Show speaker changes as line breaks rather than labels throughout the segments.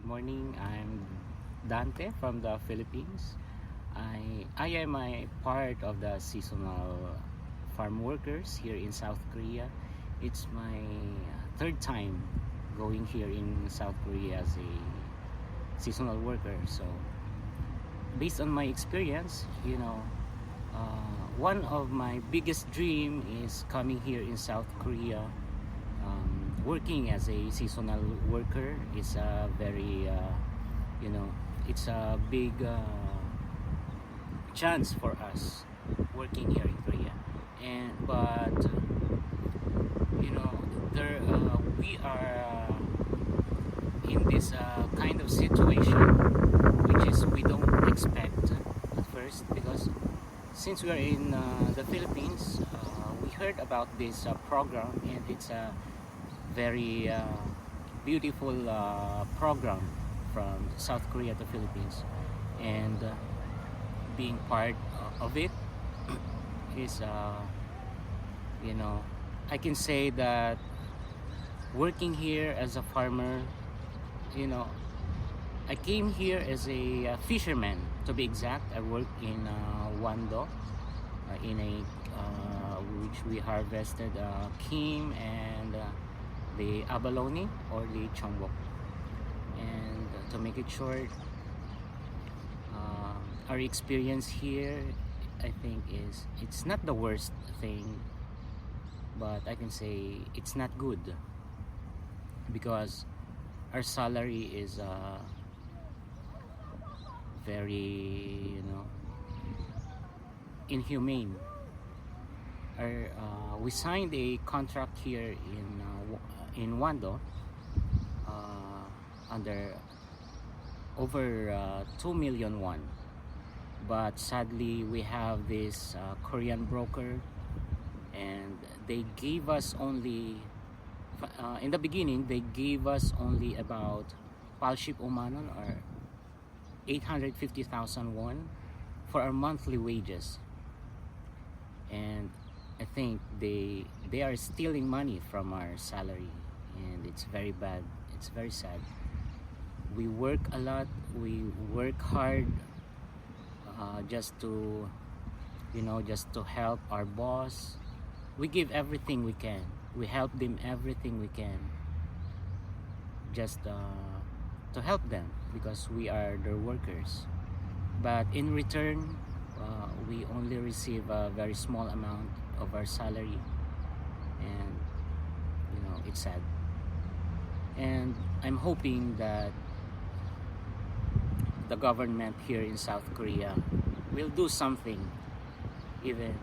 morning. I'm Dante from the Philippines. I am a part of the seasonal farm workers here in South Korea. It's my third time going here in South Korea as a seasonal worker. So, based on my experience, one of my biggest dream is coming here in South Korea. Working as a seasonal worker is a very it's a big chance for us working here in Korea. And but there we are in this kind of situation, which is we don't expect at first, because since we are in the Philippines, we heard about this program, and it's a very beautiful program from South Korea to Philippines, and being part of it is I can say that working here as a farmer, I came here as a fisherman, to be exact. I work in Wando, in a which we harvested kim and the abalone or the chongbok. And to make it short, our experience here, I think, is it's not the worst thing, but I can say it's not good, because our salary is very inhumane. We signed a contract here in Wando under over 2 million won, but sadly we have this Korean broker, and they gave us only in the beginning they gave us only about palship umanon, or 850,000 won for our monthly wages. And I think they are stealing money from our salary, and it's very bad. It's very sad. We work a lot. We work hard just to help our boss. We give everything we can. We help them everything we can, just to help them, because we are their workers. But in return, we only receive a very small amount of our salary, and it's sad. And I'm hoping that the government here in South Korea will do something. Even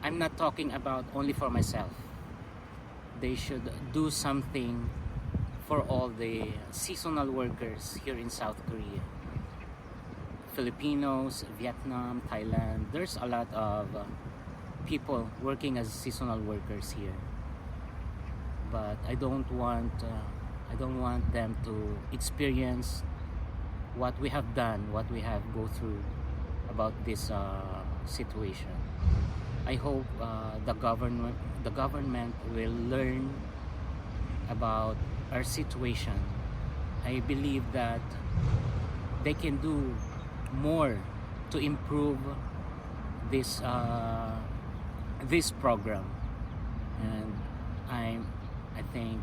I'm not talking about only for myself. They should do something for all the seasonal workers here in South Korea. Filipinos, Vietnam, Thailand, there's a lot of people working as seasonal workers here. But I don't want them to experience what we have done, what we have go through about this situation. I hope the government will learn about our situation. I believe that they can do more to improve this program, and I think,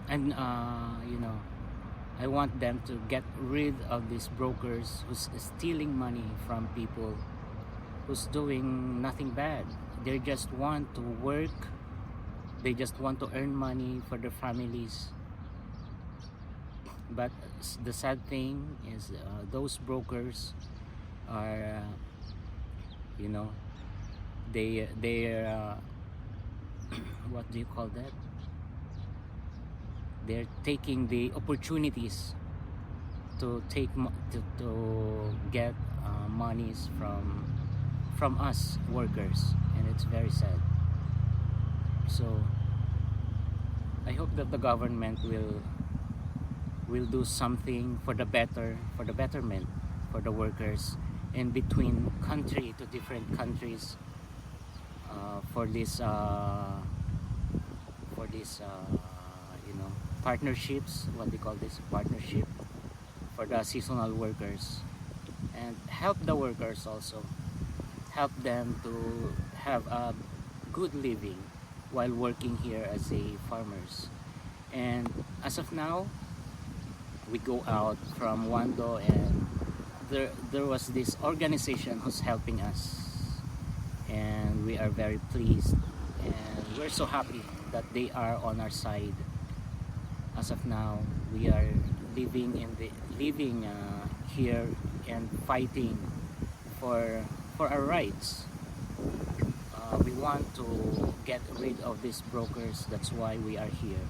and I want them to get rid of these brokers who's stealing money from people who's doing nothing bad. They just want to work. They just want to earn money for their families. But the sad thing is, those brokers are, they're what do you call that? They're taking the opportunities to get monies from us workers, and it's very sad. So I hope that the government will do something for the betterment for the workers, and between country to different countries, for this partnerships, what they call this, partnership for the seasonal workers, and help the workers also, help them to have a good living while working here as a farmers. And as of now, we go out from Wando, and there was this organization who's helping us, and we are very pleased, and we're so happy that they are on our side. As of now, we are living here and fighting for our rights. We want to get rid of these brokers. That's why we are here,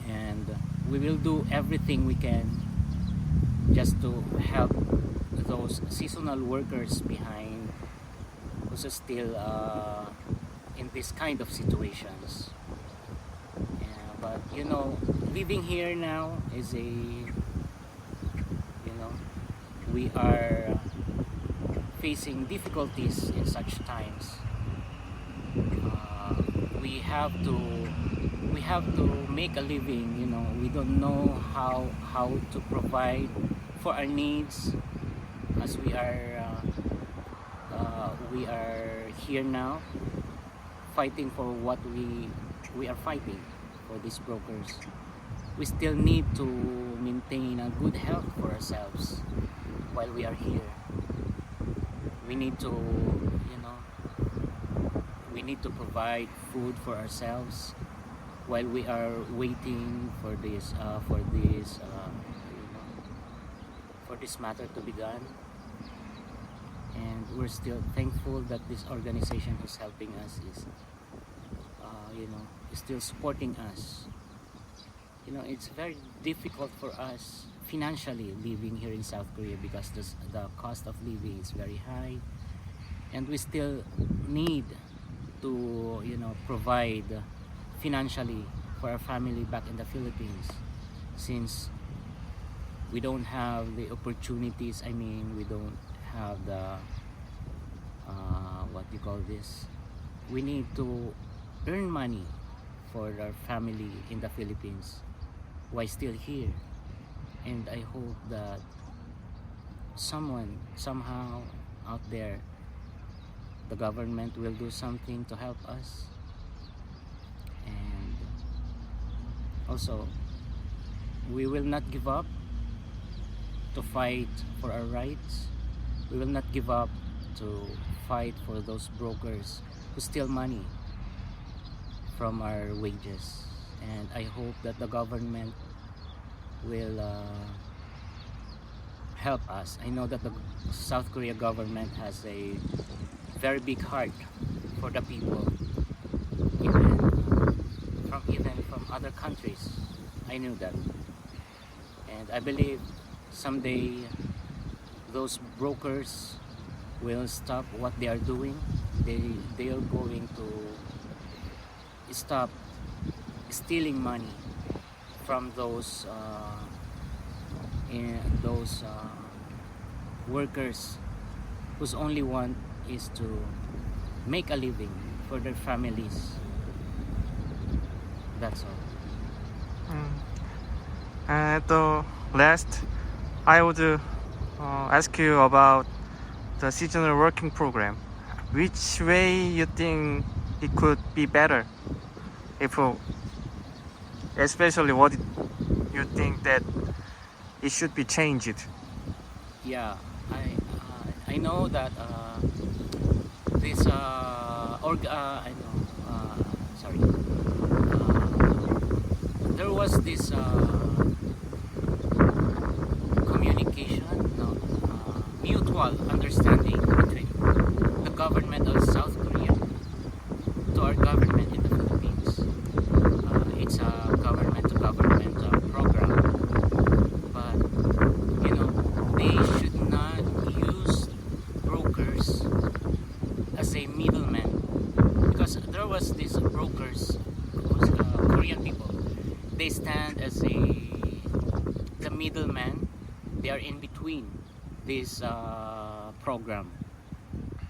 and we will do everything we can just to help those seasonal workers behind who's still in this kind of situations. Yeah, but you know, living here now is a, you know, we are facing difficulties in such times. We have to make a living. You know, we don't know how to provide for our needs, as we are here now fighting for what we are fighting for these brokers. We still need to maintain a good health for ourselves while we are here. We need to, you know, we need to provide food for ourselves while we are waiting for this you know, for this matter to be done. And we're still thankful that this organization who's helping us is you know, is still supporting us. You know, it's very difficult for us financially living here in South Korea, because the cost of living is very high, and we still need to, you know, provide financially for our family back in the Philippines, since we don't have the opportunities. I mean, we don't have the what do you call this, we need to earn money for our family in the Philippines while still here. And I hope that someone somehow out there, the government, will do something to help us. And also, we will not give up to fight for our rights. We will not give up to fight for those brokers who steal money from our wages. And I hope that the government will help us. I know that the South Korea government has a very big heart for the people, even from other countries. I knew that, and I believe someday those brokers will stop what they are doing. They are going to stop stealing money from those workers whose only want is to make a living for their families. That's all.
At the last, I would ask you about the seasonal working program. Which way you think it could be better? If, especially, what you think that it should be changed?
Yeah, I know that this I know, sorry, there was this communication, no, mutual understanding between the government of South Korea to our government in the Philippines. It's a government-to-government program, but you know, they should not use brokers as a middleman, because there was these brokers, Korean people. They stand as the middleman. They are in between this program.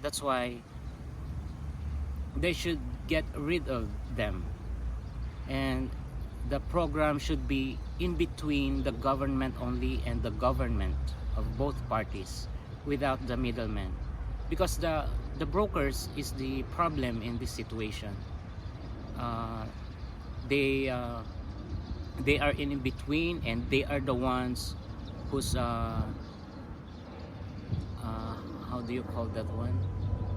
That's why they should get rid of them. And the program should be in between the government only and the government of both parties without the middleman, because the brokers is the problem in this situation. uh, they are in between, and they are the ones who's how do you call that one,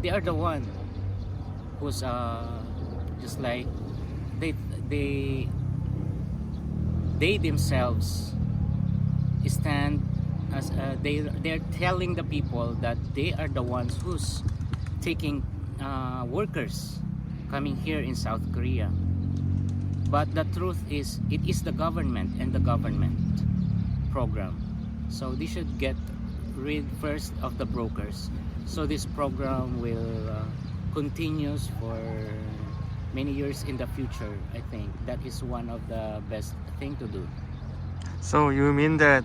they are the one who's just like they they they themselves stand as they're telling the people that they are the ones who's taking workers coming here in South Korea. But the truth is, it is the government and the government program. So they should get rid first of the brokers, so this program will continues for many years in the future. I think that is one of the best thing to do.
So you mean that,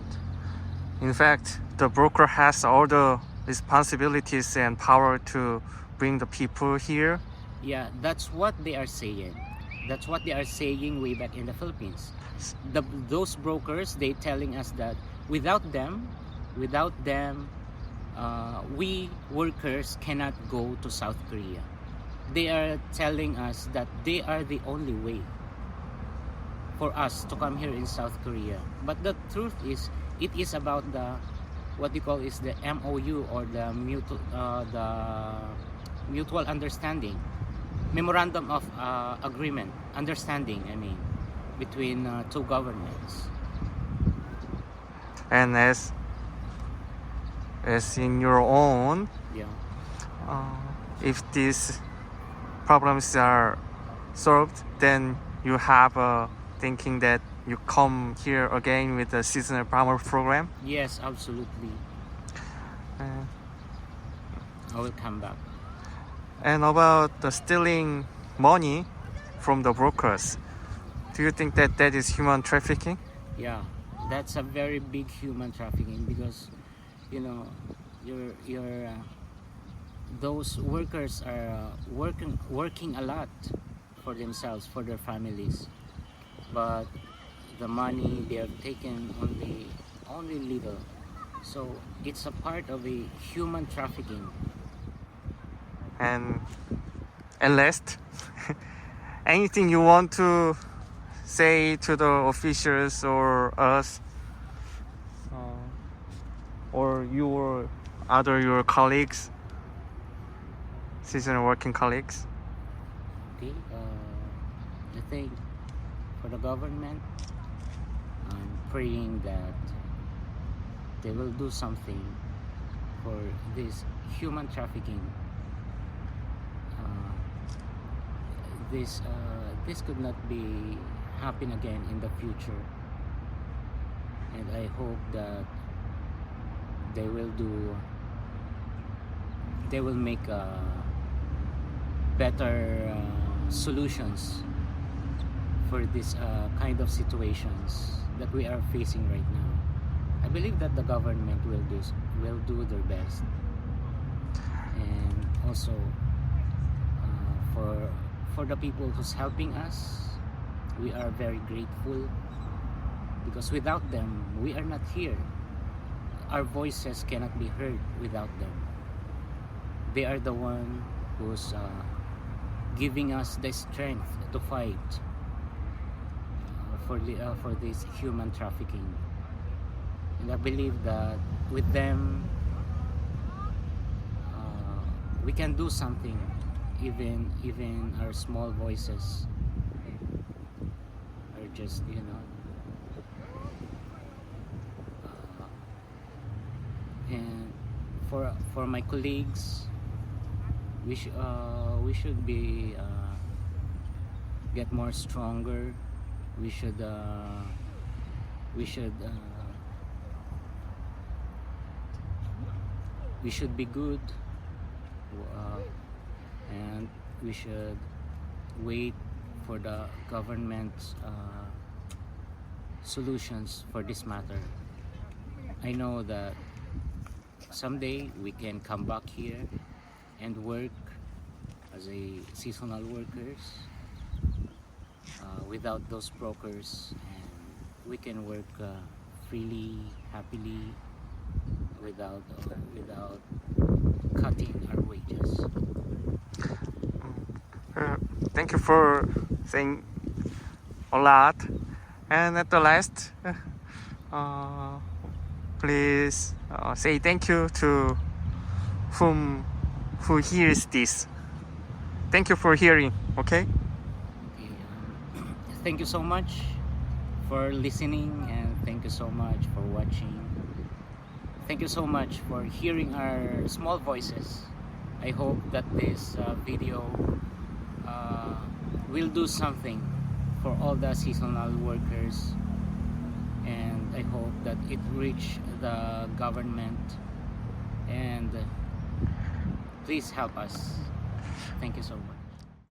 in fact, the broker has all the responsibilities and power to bring the people here?
Yeah, that's what they are saying. That's what they are saying way back in the Philippines. Those brokers, they telling us that without them, we workers cannot go to South Korea. They are telling us that they are the only way for us to come here in South Korea. But the truth is, it is about the what you call is the MOU, or the mutual understanding, memorandum of agreement, understanding, I mean, between two governments.
And as in your own,
Yeah.
if these problems are solved, then you have a thinking that you come here again with the seasonal farmer program?
Yes, absolutely.
Uh,
I will come back.
and about the stealing money from the brokers, do you think that that is human trafficking?
Yeah, that's a very big human trafficking, because your those workers are working a lot for themselves, for their families, but the money they have taken only little. So it's a part of a human trafficking.
And last, anything you want to say to the officials or us, or your colleagues, seasonal working colleagues?
Okay, I think for the government, I'm praying that they will do something for this human trafficking. This could not be happen again in the future, and I hope that they will make better solutions for this kind of situations that we are facing right now. I believe that the government will do their best, and also for the people who's helping us, we are very grateful, because without them we are not here. Our voices cannot be heard without them. They are the one who's giving us the strength to fight for this human trafficking. And I believe that with them we can do something, even our small voices are just and for my colleagues, we should be get more stronger. We should be good, and we should wait for the government's solutions for this matter. I know that someday we can come back here and work as a seasonal workers. without those brokers, and we can work freely, happily, without cutting our wages.
Thank you for saying a lot. And at the last, please say thank you to who hears this. Thank you for hearing. Okay.
Okay, thank you so much for listening, and thank you so much for watching. Thank you so much for hearing our small voices. I hope that this video will do something for all the seasonal workers, and I hope that it reach the government, and please help us. Thank you so much.